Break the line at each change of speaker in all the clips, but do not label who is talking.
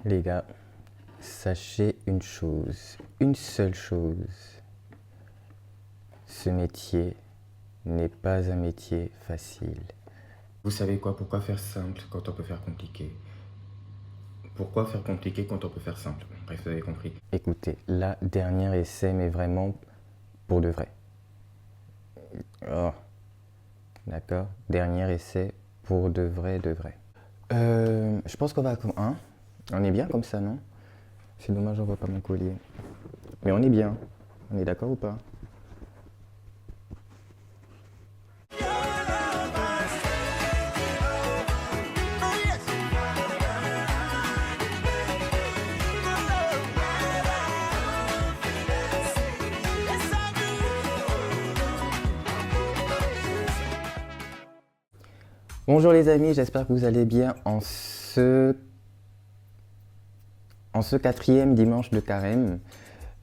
Les gars, sachez une chose, une seule chose. Ce métier n'est pas un métier facile.
Vous savez quoi? Pourquoi faire simple quand on peut faire compliqué? Pourquoi faire compliqué quand on peut faire simple? Bref, vous avez compris.
Écoutez, la dernière essai, mais vraiment pour de vrai. Oh, d'accord? Dernier essai pour de vrai, de vrai. Je pense qu'on va... Hein? On est bien comme ça, non? C'est dommage, on voit pas mon collier. Mais on est bien. On est d'accord ou pas? Bonjour les amis, j'espère que vous allez bien en ce quatrième dimanche de carême.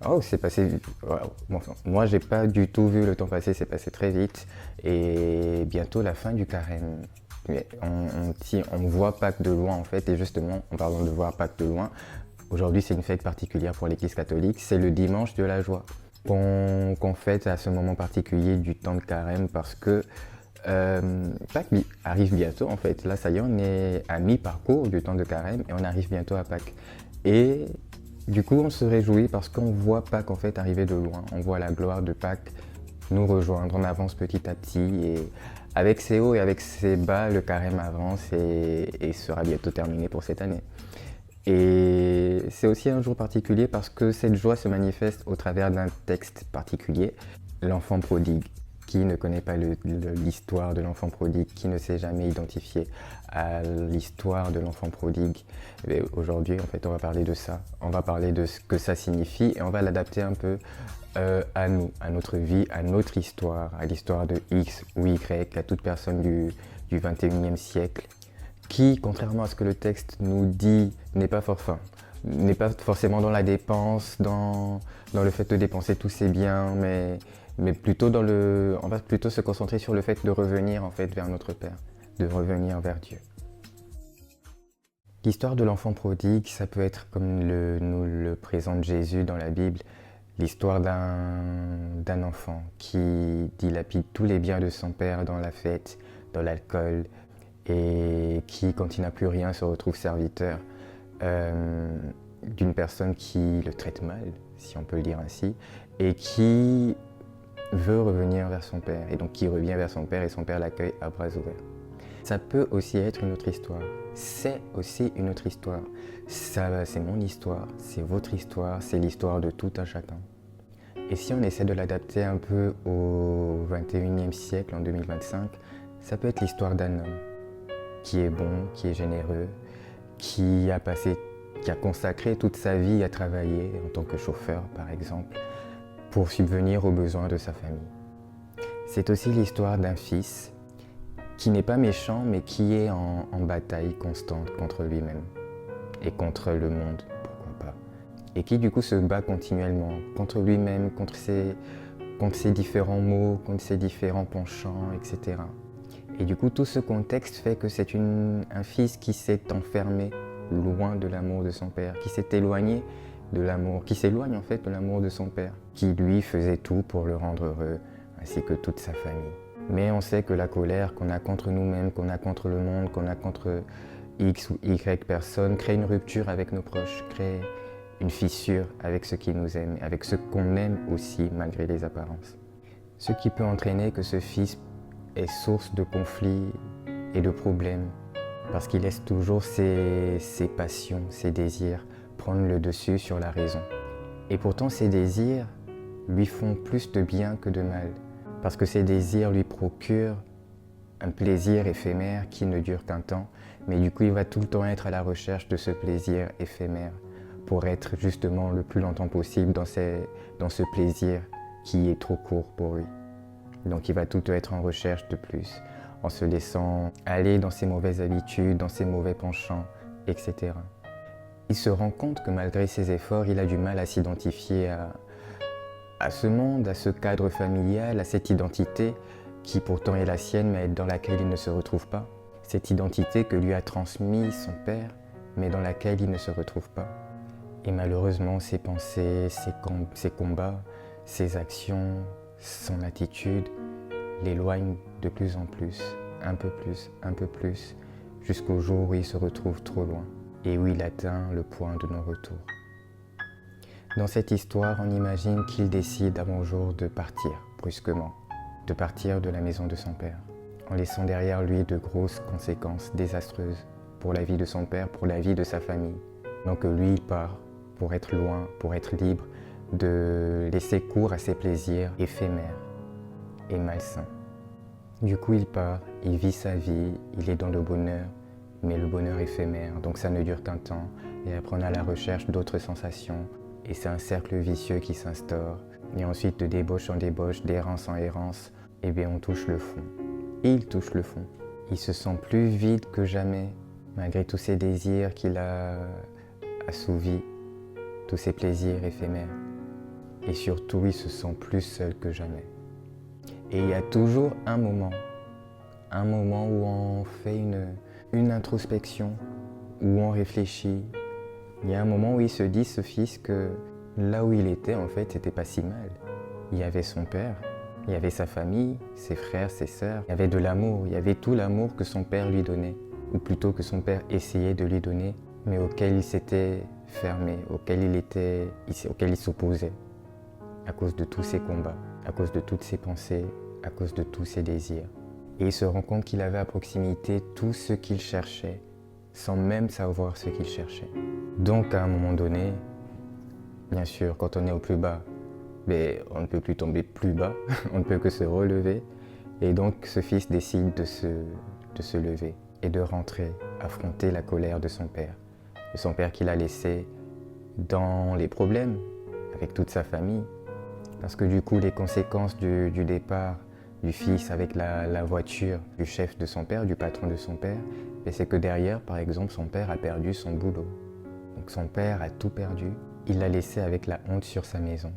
Oh, c'est passé vite. Wow. Bon, enfin, moi, j'ai pas du tout vu le temps passer, c'est passé très vite. Et bientôt la fin du carême. Mais on voit Pâques de loin en fait, et justement, en parlant de voir Pâques de loin, aujourd'hui c'est une fête particulière pour l'Église catholique, c'est le dimanche de la joie qu'on fête à ce moment particulier du temps de carême parce que Pâques arrive bientôt en fait. Là, ça y est, on est à mi-parcours du temps de carême et on arrive bientôt à Pâques. Et du coup, on se réjouit parce qu'on voit Pâques en fait arriver de loin. On voit la gloire de Pâques nous rejoindre. On avance petit à petit et avec ses hauts et avec ses bas, le carême avance et sera bientôt terminé pour cette année. Et c'est aussi un jour particulier parce que cette joie se manifeste au travers d'un texte particulier, l'enfant prodigue. Qui ne connaît pas l'histoire de l'enfant prodigue, qui ne s'est jamais identifié à l'histoire de l'enfant prodigue. Aujourd'hui, en fait, on va parler de ça. On va parler de ce que ça signifie et on va l'adapter un peu à nous, à notre vie, à notre histoire, à l'histoire de X ou Y, à toute personne du 21e siècle, qui, contrairement à ce que le texte nous dit, n'est pas forcément dans la dépense, dans le fait de dépenser tous ses biens, mais plutôt on va plutôt se concentrer sur le fait de revenir en fait vers notre Père, de revenir vers Dieu. L'histoire de l'enfant prodigue, ça peut être comme nous le présente Jésus dans la Bible, l'histoire d'un enfant qui dilapide tous les biens de son père dans la fête, dans l'alcool, et qui, quand il n'a plus rien, se retrouve serviteur d'une personne qui le traite mal, si on peut le dire ainsi, et qui veut revenir vers son père, et donc qui revient vers son père, et son père l'accueille à bras ouverts. Ça peut aussi être une autre histoire. C'est aussi une autre histoire. Ça, c'est mon histoire, c'est votre histoire, c'est l'histoire de tout un chacun. Et si on essaie de l'adapter un peu au 21e siècle, en 2025, ça peut être l'histoire d'un homme qui est bon, qui est généreux, qui a consacré toute sa vie à travailler en tant que chauffeur, par exemple, pour subvenir aux besoins de sa famille. C'est aussi l'histoire d'un fils qui n'est pas méchant, mais qui est en bataille constante contre lui-même et contre le monde, pourquoi pas. Et qui du coup se bat continuellement contre lui-même, contre ses différents maux, contre ses différents penchants, etc. Et du coup, tout ce contexte fait que c'est un fils qui s'est enfermé loin de l'amour de son père, qui s'est éloigné de l'amour, qui s'éloigne en fait de l'amour de son père, qui lui faisait tout pour le rendre heureux, ainsi que toute sa famille. Mais on sait que la colère qu'on a contre nous-mêmes, qu'on a contre le monde, qu'on a contre X ou Y personnes, crée une rupture avec nos proches, crée une fissure avec ceux qui nous aiment, avec ceux qu'on aime aussi, malgré les apparences. Ce qui peut entraîner que ce fils est source de conflits et de problèmes, parce qu'il laisse toujours ses passions, ses désirs prendre le dessus sur la raison. Et pourtant, ces désirs lui font plus de bien que de mal, parce que ces désirs lui procurent un plaisir éphémère qui ne dure qu'un temps, mais du coup, il va tout le temps être à la recherche de ce plaisir éphémère pour être justement le plus longtemps possible dans ce plaisir qui est trop court pour lui. Donc il va tout le temps être en recherche de plus, en se laissant aller dans ses mauvaises habitudes, dans ses mauvais penchants, etc. Il se rend compte que malgré ses efforts, il a du mal à s'identifier à ce monde, à ce cadre familial, à cette identité qui pourtant est la sienne, mais dans laquelle il ne se retrouve pas. Cette identité que lui a transmise son père mais dans laquelle il ne se retrouve pas. Et malheureusement, ses pensées, ses combats, ses actions, son attitude l'éloignent de plus en plus, un peu plus, jusqu'au jour où il se retrouve trop loin et où il atteint le point de non-retour. Dans cette histoire, on imagine qu'il décide un bon jour de partir brusquement, de partir de la maison de son père, en laissant derrière lui de grosses conséquences désastreuses pour la vie de son père, pour la vie de sa famille. Donc lui, il part pour être loin, pour être libre, de laisser cours à ses plaisirs éphémères et malsains. Du coup, il part, il vit sa vie, il est dans le bonheur, mais le bonheur éphémère, donc ça ne dure qu'un temps, et après on est à la recherche d'autres sensations, et c'est un cercle vicieux qui s'instaure, et ensuite de débauche en débauche, d'errance en errance, et bien on touche le fond. Et il touche le fond. Il se sent plus vide que jamais, malgré tous ses désirs qu'il a assouvis, tous ses plaisirs éphémères. Et surtout, il se sent plus seul que jamais. Et il y a toujours un moment où on fait une introspection, où on réfléchit. Il y a un moment où il se dit, ce fils, que là où il était, en fait, c'était pas si mal. Il y avait son père, il y avait sa famille, ses frères, ses sœurs. Il y avait de l'amour, il y avait tout l'amour que son père lui donnait, ou plutôt que son père essayait de lui donner, mais auquel il s'était fermé, auquel il s'opposait, à cause de tous ses combats, à cause de toutes ses pensées, à cause de tous ses désirs. Et il se rend compte qu'il avait à proximité tout ce qu'il cherchait, sans même savoir ce qu'il cherchait. Donc à un moment donné, bien sûr, quand on est au plus bas, mais on ne peut plus tomber plus bas, on ne peut que se relever. Et donc ce fils décide de se lever et de rentrer, affronter la colère de son père qu'il a laissé dans les problèmes avec toute sa famille. Parce que du coup, les conséquences du départ du fils avec la voiture du chef de son père, du patron de son père, c'est que derrière, par exemple, son père a perdu son boulot. Donc son père a tout perdu. Il l'a laissé avec la honte sur sa maison.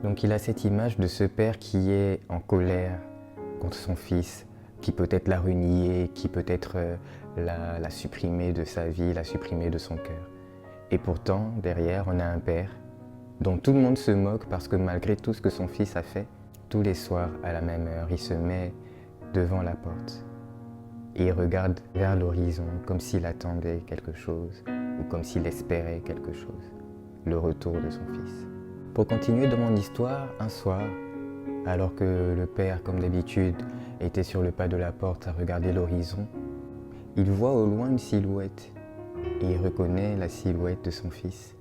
Donc il a cette image de ce père qui est en colère contre son fils, qui peut-être l'a renié, qui peut-être l'a supprimé de sa vie, l'a supprimé de son cœur. Et pourtant, derrière, on a un père dont tout le monde se moque parce que malgré tout ce que son fils a fait, tous les soirs, à la même heure, il se met devant la porte et il regarde vers l'horizon comme s'il attendait quelque chose ou comme s'il espérait quelque chose, le retour de son fils. Pour continuer dans mon histoire, un soir, alors que le père, comme d'habitude, était sur le pas de la porte à regarder l'horizon, il voit au loin une silhouette et il reconnaît la silhouette de son fils.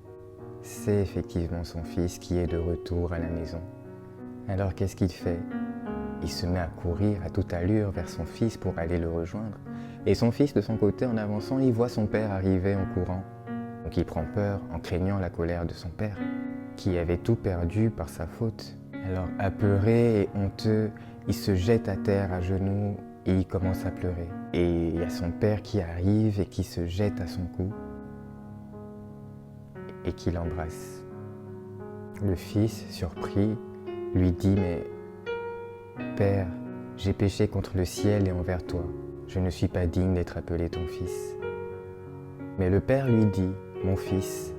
C'est effectivement son fils qui est de retour à la maison. Alors qu'est-ce qu'il fait? Il se met à courir à toute allure vers son fils pour aller le rejoindre. Et son fils, de son côté, en avançant, il voit son père arriver en courant. Donc il prend peur en craignant la colère de son père, qui avait tout perdu par sa faute. Alors apeuré et honteux, il se jette à terre à genoux et il commence à pleurer. Et il y a son père qui arrive et qui se jette à son cou et qui l'embrasse. Le fils, surpris, lui dit « Mais Père, j'ai péché contre le ciel et envers toi. Je ne suis pas digne d'être appelé ton fils. » Mais le père lui dit « Mon fils,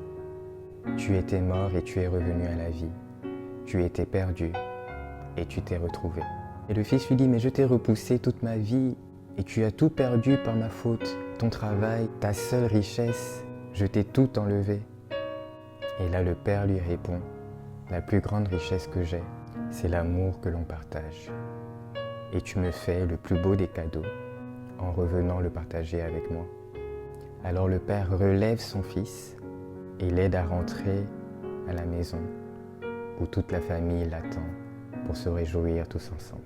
tu étais mort et tu es revenu à la vie. Tu étais perdu et tu t'es retrouvé. » Et le fils lui dit « Mais je t'ai repoussé toute ma vie et tu as tout perdu par ma faute. Ton travail, ta seule richesse, je t'ai tout enlevé. » Et là, le père lui répond « La plus grande richesse que j'ai, c'est l'amour que l'on partage. Et tu me fais le plus beau des cadeaux en revenant le partager avec moi. » Alors le père relève son fils et l'aide à rentrer à la maison où toute la famille l'attend pour se réjouir tous ensemble.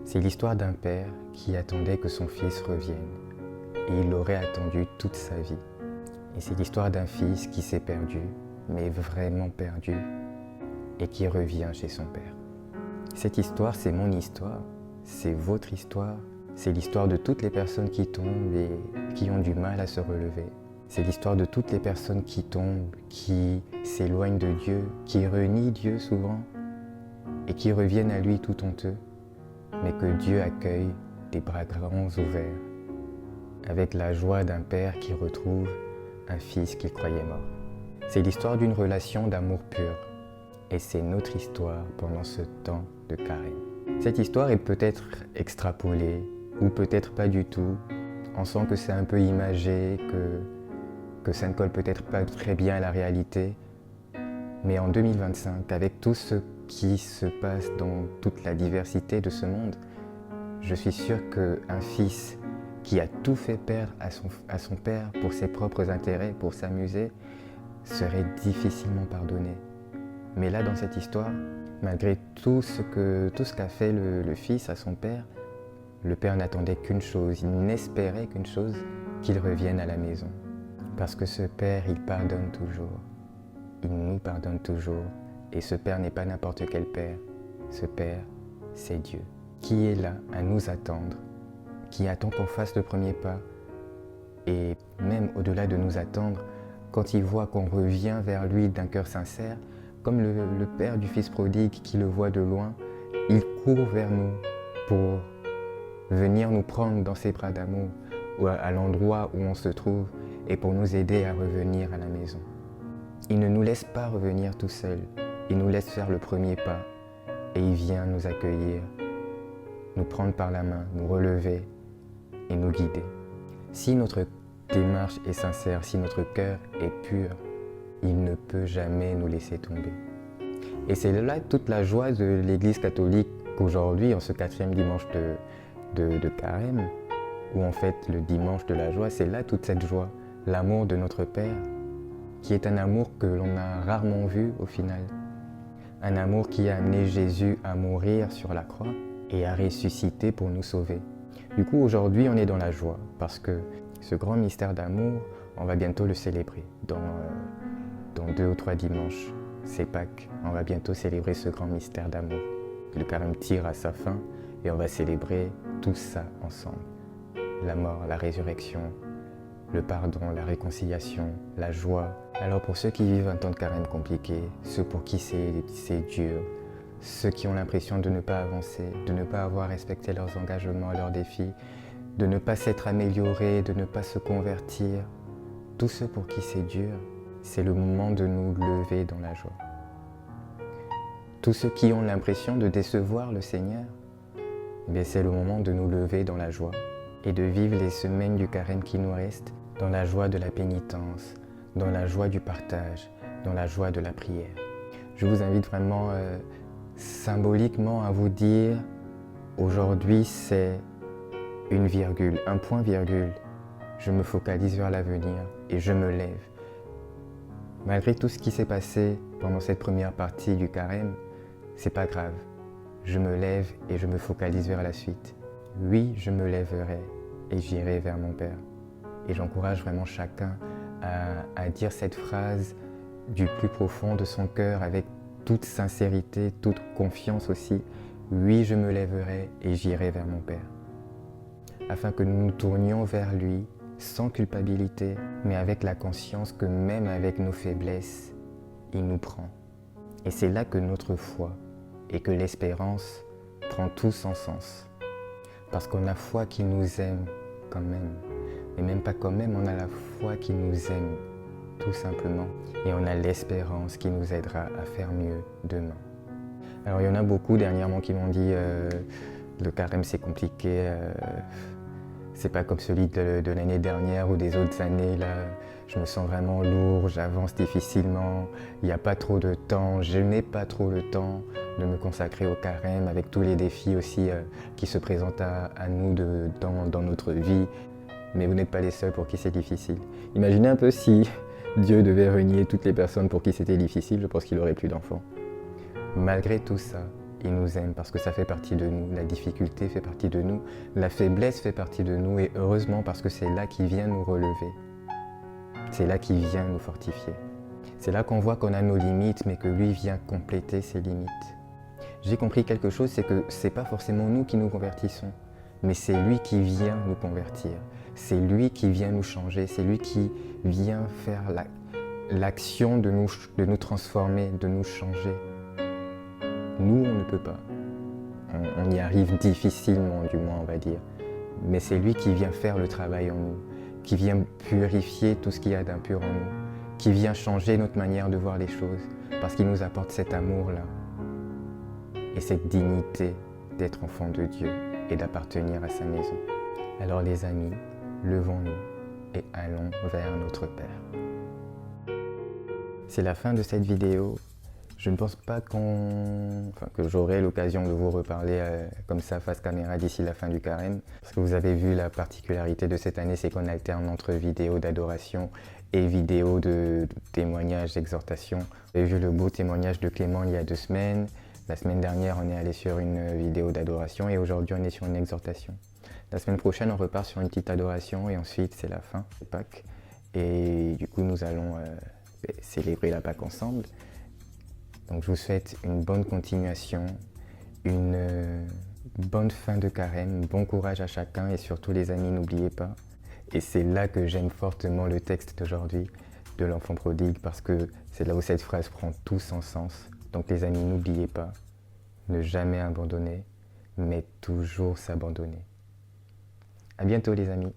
C'est l'histoire d'un père qui attendait que son fils revienne et il l'aurait attendu toute sa vie. Et c'est l'histoire d'un fils qui s'est perdu, mais vraiment perdu, et qui revient chez son père. Cette histoire, c'est mon histoire, c'est votre histoire, c'est l'histoire de toutes les personnes qui tombent et qui ont du mal à se relever. C'est l'histoire de toutes les personnes qui tombent, qui s'éloignent de Dieu, qui renient Dieu souvent, et qui reviennent à lui tout honteux, mais que Dieu accueille des bras grands ouverts, avec la joie d'un père qui retrouve un fils qu'il croyait mort. C'est l'histoire d'une relation d'amour pur. Et c'est notre histoire pendant ce temps de carême. Cette histoire est peut-être extrapolée, ou peut-être pas du tout. On sent que c'est un peu imagé, que ça ne colle peut-être pas très bien à la réalité. Mais en 2025, avec tout ce qui se passe dans toute la diversité de ce monde, je suis sûr qu'un fils qui a tout fait perdre à son père pour ses propres intérêts, pour s'amuser, serait difficilement pardonné. Mais là, dans cette histoire, malgré tout ce qu'a fait le fils à son père, le père n'attendait qu'une chose, il n'espérait qu'une chose, qu'il revienne à la maison. Parce que ce père, il pardonne toujours. Il nous pardonne toujours. Et ce père n'est pas n'importe quel père. Ce père, c'est Dieu, qui est là à nous attendre, qui attend qu'on fasse le premier pas. Et même au-delà de nous attendre, quand il voit qu'on revient vers lui d'un cœur sincère, comme le père du fils prodigue qui le voit de loin, il court vers nous pour venir nous prendre dans ses bras d'amour ou à l'endroit où on se trouve et pour nous aider à revenir à la maison. Il ne nous laisse pas revenir tout seul, il nous laisse faire le premier pas et il vient nous accueillir, nous prendre par la main, nous relever et nous guider. Si notre démarche est sincère, si notre cœur est pur, il ne peut jamais nous laisser tomber. Et c'est là toute la joie de l'Église catholique qu'aujourd'hui, en ce 4e dimanche de Carême, où on fête le dimanche de la joie, c'est là toute cette joie, l'amour de notre Père, qui est un amour que l'on a rarement vu au final. Un amour qui a amené Jésus à mourir sur la croix et à ressusciter pour nous sauver. Du coup, aujourd'hui, on est dans la joie, parce que ce grand mystère d'amour, on va bientôt le célébrer dans 2 ou 3 dimanches. C'est Pâques, on va bientôt célébrer ce grand mystère d'amour. Le carême tire à sa fin et on va célébrer tout ça ensemble. La mort, la résurrection, le pardon, la réconciliation, la joie. Alors pour ceux qui vivent un temps de carême compliqué, ceux pour qui c'est dur, ceux qui ont l'impression de ne pas avancer, de ne pas avoir respecté leurs engagements, leurs défis, de ne pas s'être améliorés, de ne pas se convertir, tous ceux pour qui c'est dur, c'est le moment de nous lever dans la joie. Tous ceux qui ont l'impression de décevoir le Seigneur, c'est le moment de nous lever dans la joie et de vivre les semaines du carême qui nous restent dans la joie de la pénitence, dans la joie du partage, dans la joie de la prière. Je vous invite vraiment symboliquement à vous dire, aujourd'hui c'est une virgule, un point virgule. Je me focalise vers l'avenir et je me lève. Malgré tout ce qui s'est passé pendant cette première partie du carême, c'est pas grave. Je me lève et je me focalise vers la suite. Oui, je me lèverai et j'irai vers mon Père. Et j'encourage vraiment chacun à dire cette phrase du plus profond de son cœur avec toute sincérité, toute confiance aussi. Oui, je me lèverai et j'irai vers mon Père. Afin que nous nous tournions vers lui sans culpabilité, mais avec la conscience que même avec nos faiblesses, il nous prend. Et c'est là que notre foi et que l'espérance prend tout son sens. Parce qu'on a foi qu'il nous aime quand même. Et même pas quand même, on a la foi qui nous aime, tout simplement. Et on a l'espérance qui nous aidera à faire mieux demain. Alors il y en a beaucoup dernièrement qui m'ont dit le carême c'est compliqué, c'est pas comme celui de l'année dernière ou des autres années. Là, je me sens vraiment lourd, j'avance difficilement, il n'y a pas trop de temps, je n'ai pas trop le temps de me consacrer au carême avec tous les défis aussi qui se présentent à nous dans notre vie. Mais vous n'êtes pas les seuls pour qui c'est difficile. Imaginez un peu si Dieu devait renier toutes les personnes pour qui c'était difficile, je pense qu'il n'aurait plus d'enfants. Malgré tout ça, il nous aime parce que ça fait partie de nous, la difficulté fait partie de nous, la faiblesse fait partie de nous et heureusement parce que c'est là qu'il vient nous relever. C'est là qu'il vient nous fortifier. C'est là qu'on voit qu'on a nos limites mais que lui vient compléter ses limites. J'ai compris quelque chose, c'est que c'est pas forcément nous qui nous convertissons, mais c'est lui qui vient nous convertir. C'est lui qui vient nous changer, c'est lui qui vient faire l'action de nous transformer, de nous changer. Nous, on ne peut pas. On y arrive difficilement, du moins, on va dire. mais c'est lui qui vient faire le travail en nous, qui vient purifier tout ce qu'il y a d'impur en nous, qui vient changer notre manière de voir les choses, parce qu'il nous apporte cet amour-là et cette dignité d'être enfant de Dieu et d'appartenir à sa maison. Alors les amis, levons-nous et allons vers notre Père. C'est la fin de cette vidéo. Je ne pense pas que j'aurai l'occasion de vous reparler comme ça face caméra d'ici la fin du carême. Parce que vous avez vu la particularité de cette année, c'est qu'on alterne entre vidéos d'adoration et vidéos de témoignages, d'exhortation. Vous avez vu le beau témoignage de Clément il y a 2 semaines. La semaine dernière, on est allé sur une vidéo d'adoration et aujourd'hui, on est sur une exhortation. La semaine prochaine, on repart sur une petite adoration et ensuite, c'est la fin, c'est Pâques. Et du coup, nous allons célébrer la Pâques ensemble. Donc je vous souhaite une bonne continuation, une bonne fin de carême, bon courage à chacun et surtout les amis, n'oubliez pas. Et c'est là que j'aime fortement le texte d'aujourd'hui de l'enfant prodigue parce que c'est là où cette phrase prend tout son sens. Donc les amis, n'oubliez pas, ne jamais abandonner, mais toujours s'abandonner. À bientôt les amis.